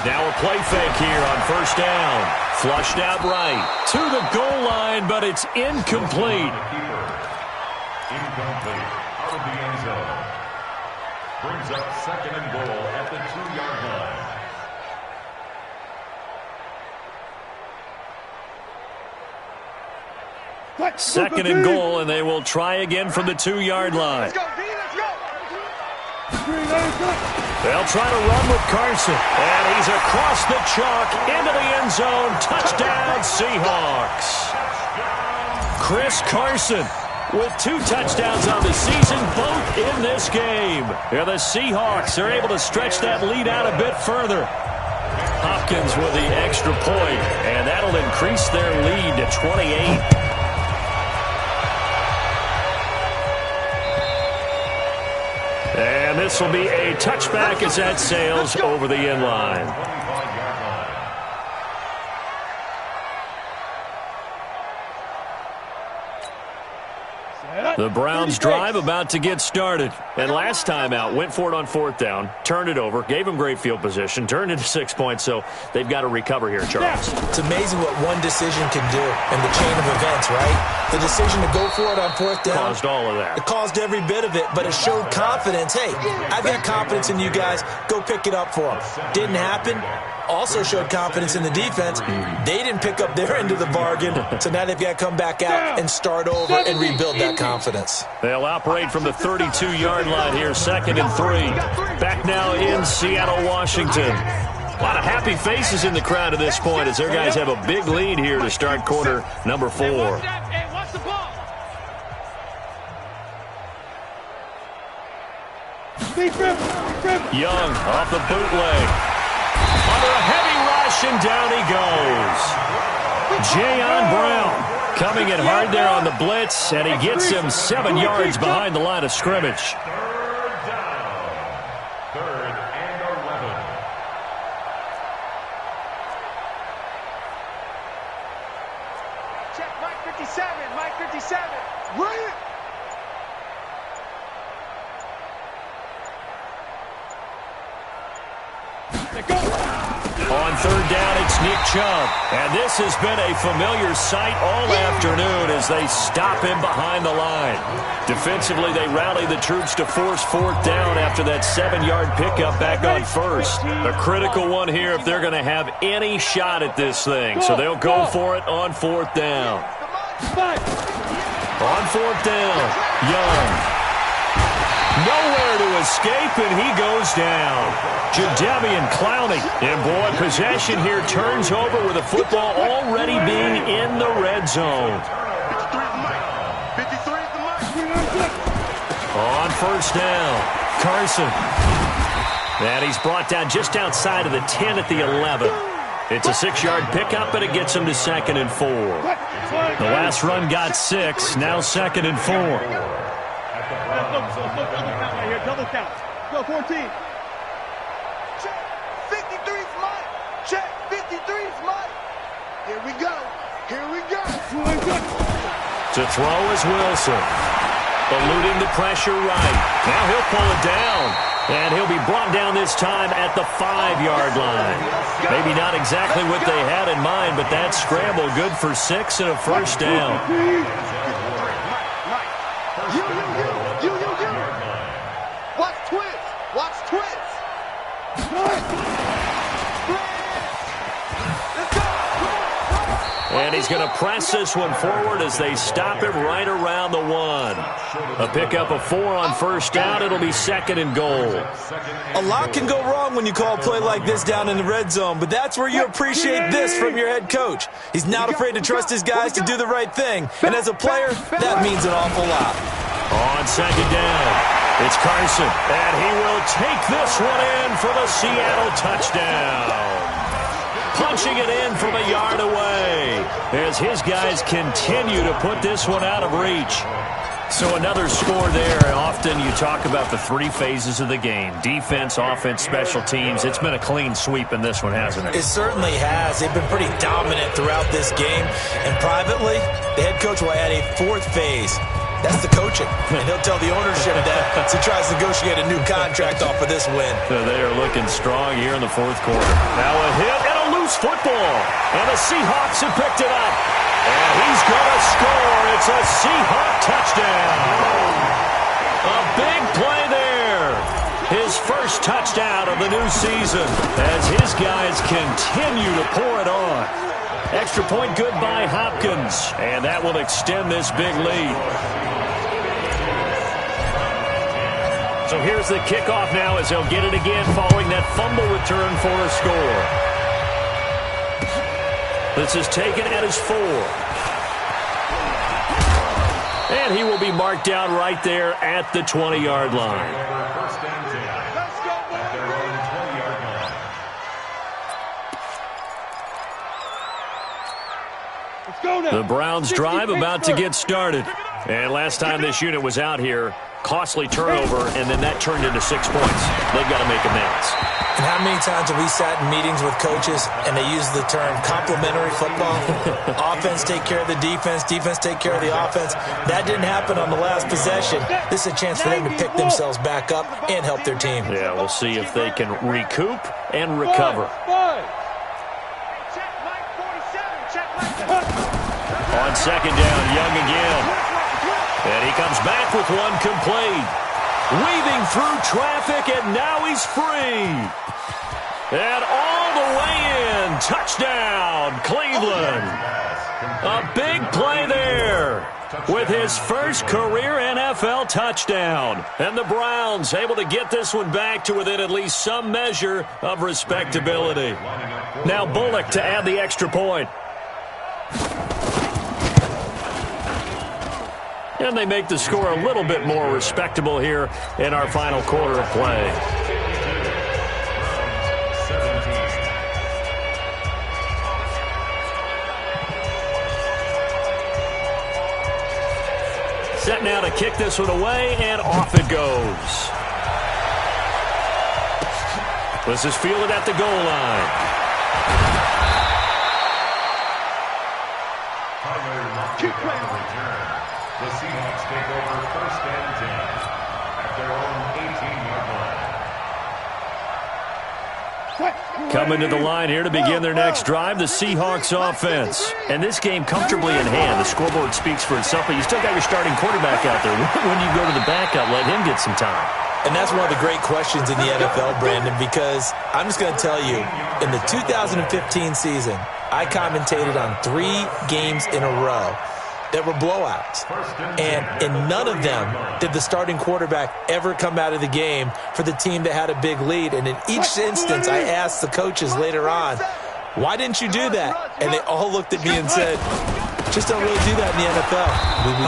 Now a play fake here on 1st down. Flushed out right to the goal line, but it's incomplete. Incomplete. Out of the end zone. Brings up 2nd and goal at the 2-yard line. 2nd and goal, and they will try again from the 2-yard line. Let's go. They'll try to run with Carson. And he's across the chalk into the end zone. Touchdown, Seahawks. Chris Carson with 2 touchdowns on the season, both in this game. Yeah, the Seahawks are able to stretch that lead out a bit further. Hopkins with the extra point, and that'll increase their lead to 28. And this will be a touchback as that sails over the end line. The Browns drive about to get started. And last time out, went for it on 4th down, turned it over, gave them great field position, turned into 6 points, so they've got to recover here, Charles. It's amazing what one decision can do in the chain of events, right? The decision to go for it on 4th down. Caused all of that. It caused every bit of it, but it showed confidence. Hey, I've got confidence in you guys. Go pick it up for them. Didn't happen. Also showed confidence in the defense. They didn't pick up their end of the bargain, so now they've got to come back out and start over and rebuild that confidence. They'll operate from the 32-yard line here, 2nd and 3. Back now in Seattle, Washington. A lot of happy faces in the crowd at this point as their guys have a big lead here to start quarter number 4. Young off the bootleg. Under a heavy rush, and down he goes. Jayon Brown coming in hard there on the blitz, and he gets him 7 yards behind the line of scrimmage. 3rd and 11. Check Mike 57, Mike 57. Run it. On 3rd down, it's Nick Chubb. And this has been a familiar sight all afternoon as they stop him behind the line. Defensively, they rally the troops to force 4th down after that 7-yard pickup back on 1st. A critical one here if they're going to have any shot at this thing. So they'll go for it on 4th down. On 4th down, Young. Nowhere to escape, and he goes down. Jadeveon Clowney. And, boy, possession here turns over with the football already being in the red zone. 53 is the mic. 53 is the mic. On 1st down, Carson. And he's brought down just outside of the 10 at the 11. It's a 6-yard pickup, and it gets him to 2nd and 4. The last run got 6, now 2nd and 4. Double count. Go 14. Check. 53's Mike. Check. 53's Mike. Here we go. Here we go. To throw is Wilson. Eluding the pressure right. Now he'll pull it down. And he'll be brought down this time at the 5-yard line. Maybe not exactly what they had in mind, but that scramble good for 6 and a 1st down. Watch twins. Watch twins. And he's going to press this one forward as they stop him right around the 1. A pickup of 4 on 1st down. It'll be 2nd and goal. A lot can go wrong when you call a play like this down in the red zone, but that's where you appreciate this from your head coach. He's not afraid to trust his guys to do the right thing, and as a player, that means an awful lot. On 2nd down. It's Carson, and he will take this one in for the Seattle touchdown. Punching it in from a yard away as his guys continue to put this one out of reach. So another score there, and often you talk about the 3 phases of the game. Defense, offense, special teams. It's been a clean sweep in this one, hasn't it? It certainly has. They've been pretty dominant throughout this game. And privately, the head coach will add a 4th phase. That's the coaching. And he'll tell the ownership that as he tries to negotiate a new contract off of this win. So they are looking strong here in the 4th quarter. Now a hit and a loose football. And the Seahawks have picked it up. And he's going to score. It's a Seahawk touchdown. A big play there. His first touchdown of the new season as his guys continue to pour it on. Extra point good by Hopkins. And that will extend this big lead. So here's the kickoff now as they'll get it again following that fumble return for a score. This is taken at his 4. And he will be marked down right there at the 20-yard line. First and 10 at their own 20-yard line. Let's go now. The Browns drive about to get started. And last time this unit was out here, costly turnover, and then that turned into 6 points. They've got to make amends. And how many times have we sat in meetings with coaches and they use the term complementary football? Offense take care of the defense, defense take care of the offense. That didn't happen on the last possession. This is a chance for them to pick themselves back up and help their team. Yeah, we'll see if they can recoup and recover. On second down, Young again. And he comes back with one complete. Weaving through traffic, and now he's free. And all the way in. Touchdown, Cleveland. A big play there with his first career NFL touchdown. And the Browns able to get this one back to within at least some measure of respectability. Now Bullock to add the extra point. And they make the score a little bit more respectable here in our final quarter of play. Set now to kick this one away, and off it goes. This is fielded at the goal line. The Seahawks take over first and 10 at their own 18-yard line. Coming to the line here to begin their next drive, the Seahawks offense. And this game comfortably in hand. The scoreboard speaks for itself, but you still got your starting quarterback out there. When you go to the backup, let him get some time. And that's one of the great questions in the NFL, Brandon, because I'm just going to tell you, in the 2015 season, I commentated on 3 games in a row that were blowouts. And in none of them did the starting quarterback ever come out of the game for the team that had a big lead. And in each instance, I asked the coaches later on, why didn't you do that? And they all looked at me and said, just don't really do that in the NFL.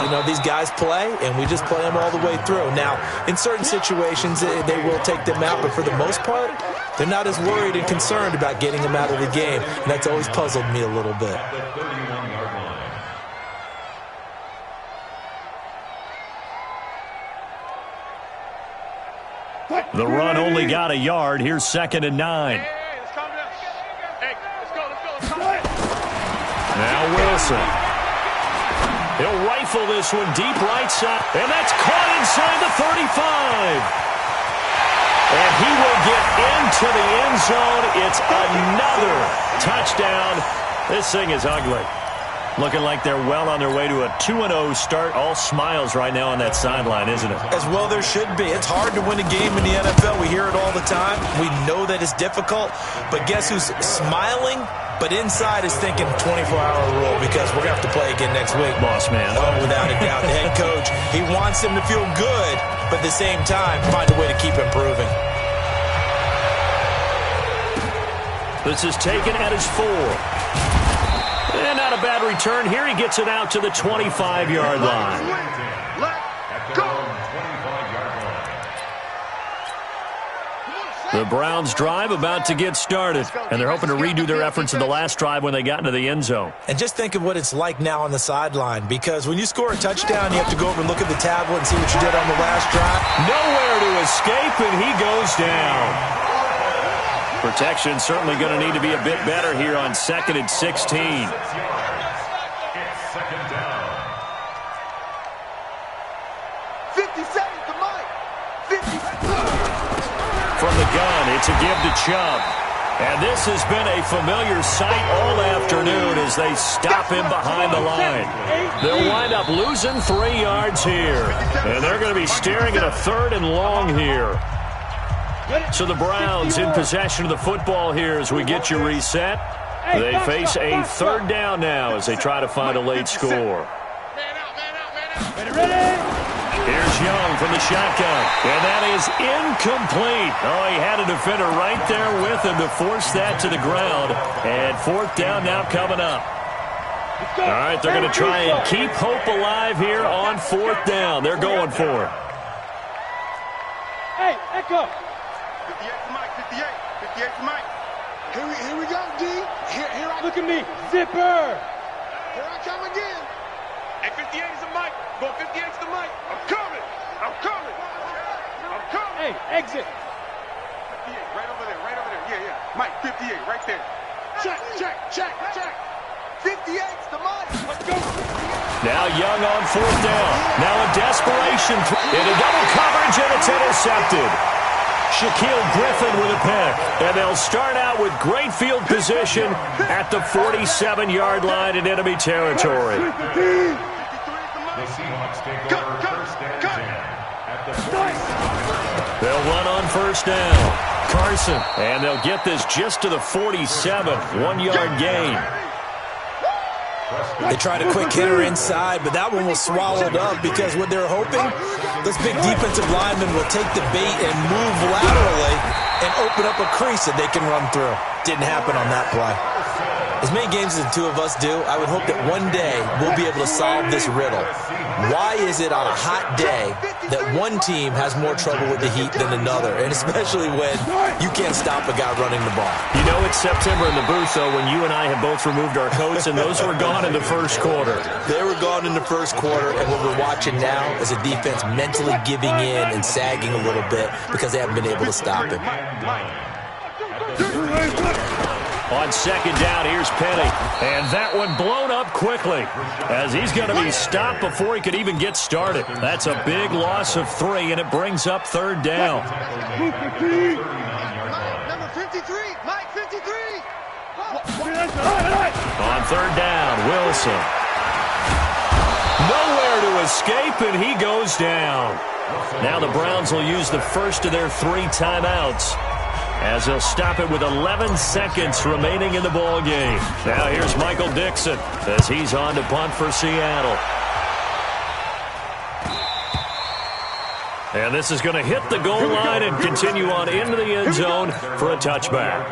You know, these guys play, and we just play them all the way through. Now, in certain situations, they will take them out, but for the most part, they're not as worried and concerned about getting them out of the game. And that's always puzzled me a little bit. The run only got a yard. Here's 2nd and 9. Now Wilson. He'll rifle this one deep right side. And that's caught inside the 35. And he will get into the end zone. It's another touchdown. This thing is ugly. Looking like they're well on their way to a 2-0 start. All smiles right now on that sideline, isn't it? As well there should be. It's hard to win a game in the NFL. We hear it all the time. We know that it's difficult. But guess who's smiling? But inside is thinking 24-hour rule, because we're going to have to play again next week. Boss man. Oh, without a doubt. The head coach, he wants them to feel good, but at the same time, find a way to keep improving. This is taken at his 4. And not a bad return here. He gets it out to the 25-yard line. The Browns drive about to get started, and they're hoping to redo their efforts in the last drive when they got into the end zone. And just think of what it's like now on the sideline, because when you score a touchdown, you have to go over and look at the tablet and see what you did on the last drive. Nowhere to escape, and he goes down. Protection certainly going to need to be a bit better here on 2nd and 16. It's 2nd down. 50 seconds to Mike. 50. From the gun, it's a give to Chubb. And this has been a familiar sight all afternoon as they stop him behind the line. They'll wind up losing 3 yards here. And they're going to be staring at a 3rd and long here. So the Browns in possession of the football here as we get you reset. They face a 3rd down now as they try to find a late score. Ready? Here's Young from the shotgun. And that is incomplete. Oh, he had a defender right there with him to force that to the ground. And 4th down now coming up. All right, they're going to try and keep hope alive here on 4th down. They're going for it. Hey, Echo. 58's Mike, 58. 58's Mike. Here we go, D. Here I Look at me. Zipper. Here I come again. Hey, 58 is a Mike. Go 58's the Mike. I'm coming. I'm coming. I'm coming. Hey, exit. 58, right over there, right over there. Yeah, yeah. Mike, 58, right there. Check. 58's the Mike. Let's go. Now Young on 4th down. Now a desperation into double coverage, and it's intercepted. Shaquille Griffin with a pick. And they'll start out with great field position at the 47-yard line in enemy territory. The Seahawks take over 1st and 10 at the 47. They'll run on 1st down. Carson. And they'll get this just to the 47. 1-yard gain. They tried a quick hitter inside, but that one was swallowed up because what they're hoping, those big defensive linemen will take the bait and move laterally and open up a crease that they can run through. Didn't happen on that play. As many games as the two of us do, I would hope that one day we'll be able to solve this riddle. Why is it on a hot day that one team has more trouble with the heat than another, and especially when you can't stop a guy running the ball? You know it's September in the booth, though, when you and I have both removed our coats, and those were gone in the 1st quarter. They were gone in the 1st quarter, and what we're watching now is a defense mentally giving in and sagging a little bit because they haven't been able to stop him. On 2nd down, here's Penny. And that one blown up quickly as he's going to be stopped before he could even get started. That's a big loss of 3, and it brings up 3rd down. Number 53, Mike 53. On 3rd down, Wilson. Nowhere to escape, and he goes down. Now the Browns will use the first of their 3 timeouts, as they'll stop it with 11 seconds remaining in the ball game. Now here's Michael Dixon as he's on to punt for Seattle. And this is going to hit the goal line and continue on into the end zone for a touchback.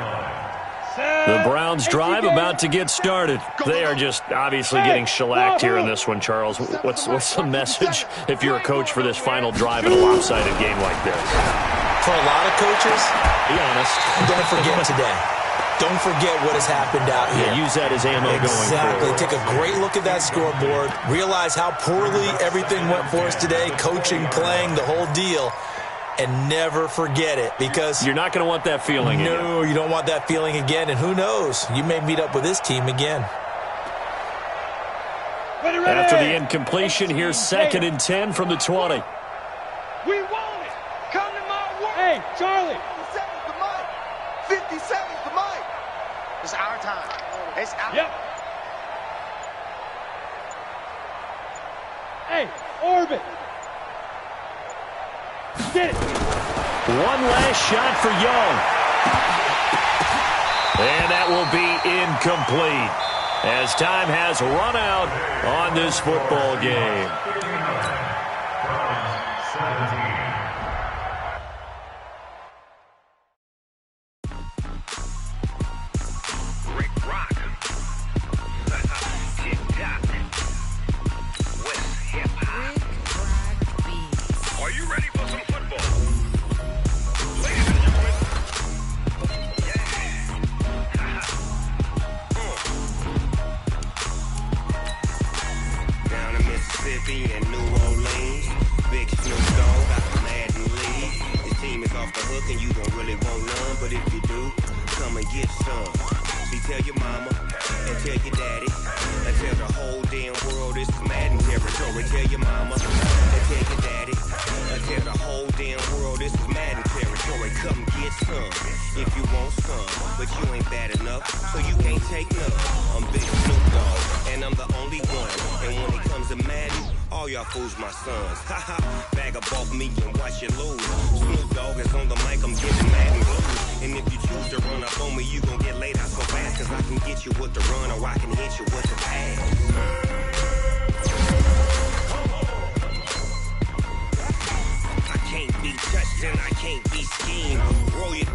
The Browns drive about to get started. They are just obviously getting shellacked here in this one, Charles. What's the message if you're a coach for this final drive in a lopsided game like this? For a lot of coaches, be honest, don't forget today. Don't forget what has happened out here. Yeah, use that as ammo going forward. Exactly. Take a great look at that scoreboard. Realize how poorly everything went for us today. Coaching, playing, the whole deal. And never forget it, because you're not going to want that feeling again. No, you don't want that feeling again. And who knows? You may meet up with this team again. After the incompletion, here's 2nd and 10 from the 20. We want it. Come to my work. Hey, Charlie. 57's the Mike. 57's the Mike. It's our time. It's our Yep. Hey, Orbit. Get it. One last shot for Young. And that will be incomplete, as time has run out on this football game. touched and I can't be schemed. Roll your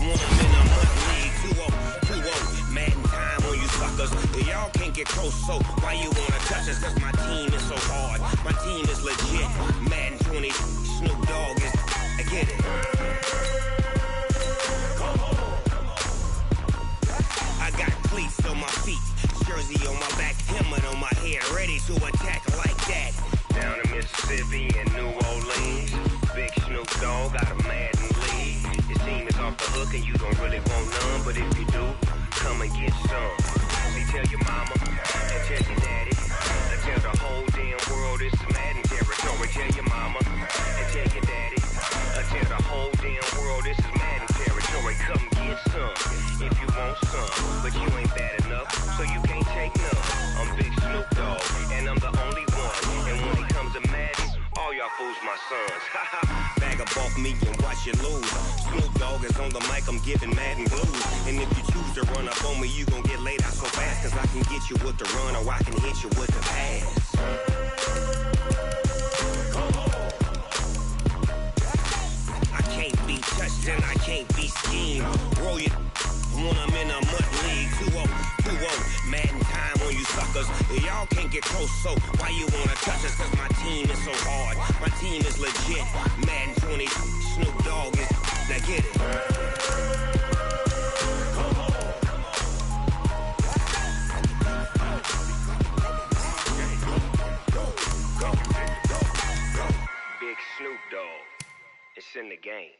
one in a mud league. 2-0, Madden time on you suckers. Y'all can't get close, so why you wanna touch us? Cause my team is so hard. My team is legit. Madden 20, Snoop Dogg is. I get it. I got cleats on my feet, jersey on my back, helmet on my head, ready to attack like that. Down in Mississippi and New Orleans, Big Snoop Dogg got a Madden league. Your team is off the hook and you don't really want none, but if you do, come and get some. See, tell your mama and tell your daddy, and tell the whole damn world it's Madden territory. Tell your mama and tell your daddy, and tell the whole damn world this is Madden territory. Come get some if you want some, but you ain't bad enough, so you can't take none. I'm Big Snoop Dogg, and I'm the only one. And when it comes to Madden, all y'all fools my sons. Bag a bulk me and watch you lose. Snoop Dogg is on the mic, I'm giving Madden blues. And if you choose to run up on me, you gon' get laid out so fast. Cause I can get you with the run or I can hit you with the pass. I can't be touched and I can't be schemed. Roll your when I'm in a mud league. 2-0, Madden time on you suckers. Y'all can't get close, so why you wanna touch us? Cause my team is so hard. My team is legit. Madden 20, Snoop Dogg is. Now get it. Big Snoop Dogg. It's in the game.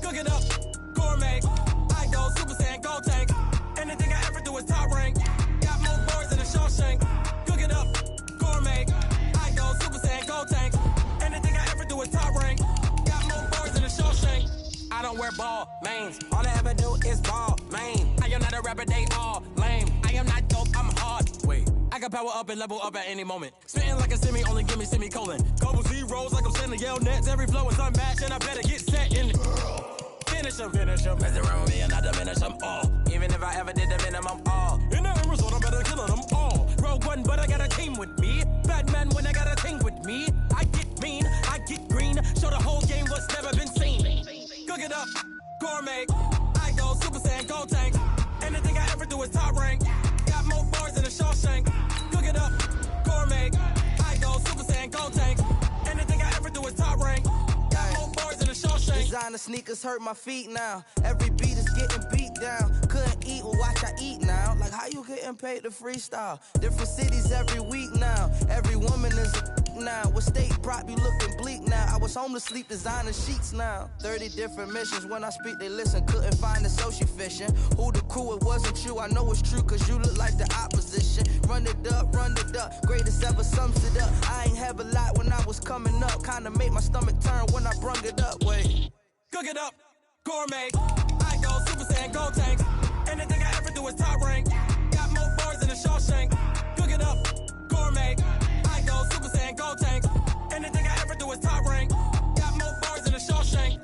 Cook it up, gourmet. I go Super Saiyan, go tank. Anything I ever do is top rank. Got more boys than a Shawshank. Cook it up, gourmet. I go Super Saiyan, go tank. Anything I ever do is top rank. Got more boys than a Shawshank. I don't wear ball mains. All I ever do is ball main. I am not a rapper, they all lame. I am not dope, I'm hard. Wait, I can power up and level up at any moment. Spitting like a semi, only give me semicolon. Couple zeros like I'm sending yell nets. Every flow is unmatched and I better get set in. Finish them. Mess around with me and I diminish them all. Even if I ever did the minimum all. In the end result, I better kill them all. Rogue One, but I got a team with me. Batman when I got a thing with me. I get mean, I get green. Show the whole game what's never been seen. Cook it up, gourmet. I go Super Saiyan, go tank. Anything I ever do is top rank. Got more bars than a Shawshank. Cook it up, gourmet. I go Super Saiyan, go tank. Anything I ever do is top rank. Got more bars than a Shawshank. Designer sneakers hurt my feet now. Every beat is getting beat down. Couldn't eat, well watch I eat now. Like how you getting paid to freestyle? Different cities every week now. Every woman is a now. With state prop, you looking bleak now. I was home to sleep, designer sheets now. 30 different missions. When I speak, they listen. Couldn't find the social fishing. Who the crew, it wasn't you. I know it's true, cause you look like the opposition. Run it up. Greatest ever sums it up. I ain't have a lot when I was coming up. Kinda made my stomach turn when I brung it up. Wait. Cook it up, gourmet. I go Super Saiyan, go tank. Anything I ever do is top rank. Got more bars than a Shawshank. Cook it up, gourmet. I go Super Saiyan, go tank. Anything I ever do is top rank. Got more bars than a Shawshank.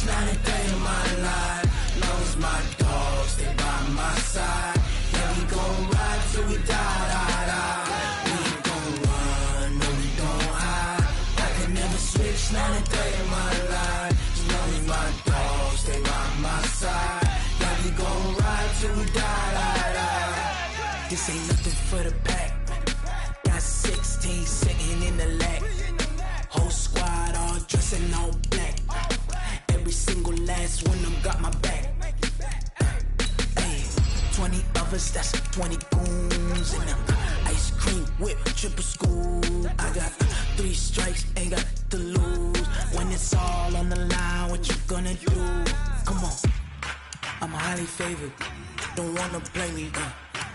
Not a day in my life. Long as my dogs stay by my side. Yeah, we gon' ride till we die. We ain't gon' run, no we don't hide. I can never switch, not a day in my life. As long as my dogs stay by my side. Yeah, we gon' ride till we die. This ain't nothing for the pack. Got 16 sitting in the lap. Whole squad all dressing all black. Every single last one of them got my back. Hey, 20 of us, that's 20 goons. And ice cream whip, triple scoop. I got 3 strikes, ain't got to lose. When it's all on the line, what you gonna do? Come on. I'm highly favored. Don't wanna play me,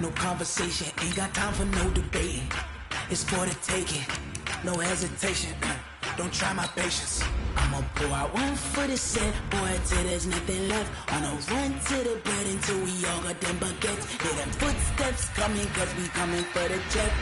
no conversation. Ain't got time for no debating. It's for the taking, no hesitation. Don't try my patience. I'ma pour out one for the set, boy, till there's nothing left. On a run to the bed until we all got them baguettes. Hear them footsteps coming, cause we coming for the check.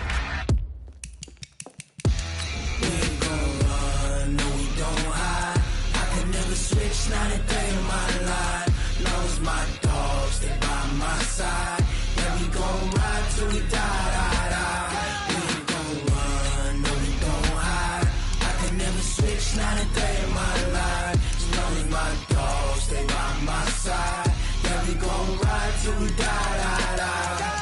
We ain't gon' run, no we don't hide. I can never switch, not a day in my life. Long as my dogs stay by my side. Yeah, we gon' ride till we die, die, die. We ain't gon' run, no we don't hide. I can never switch, not a day in my life. As long as my dogs stay by my side. Yeah, we gon' ride till we die, die, die.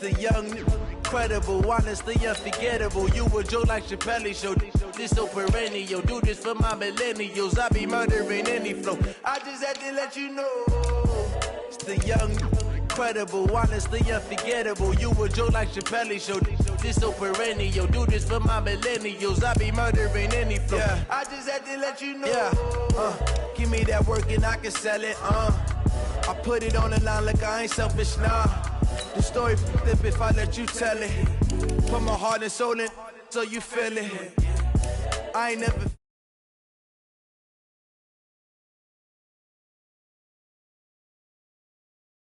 The young, incredible, honestly unforgettable. You a joke like Chappelle show. This so perennial. Do this for my millennials. I be murdering any flow. I just had to let you know. It's the young, incredible, honestly unforgettable. You a joke like Chappelle show. This so perennial. Do this for my millennials. I be murdering any flow. Yeah. I just had to let you know. Yeah. Give me that work and I can sell it. I put it on the line like I ain't selfish, nah. The story flip if I let you tell it. Put my heart and soul in so you feel it. I ain't never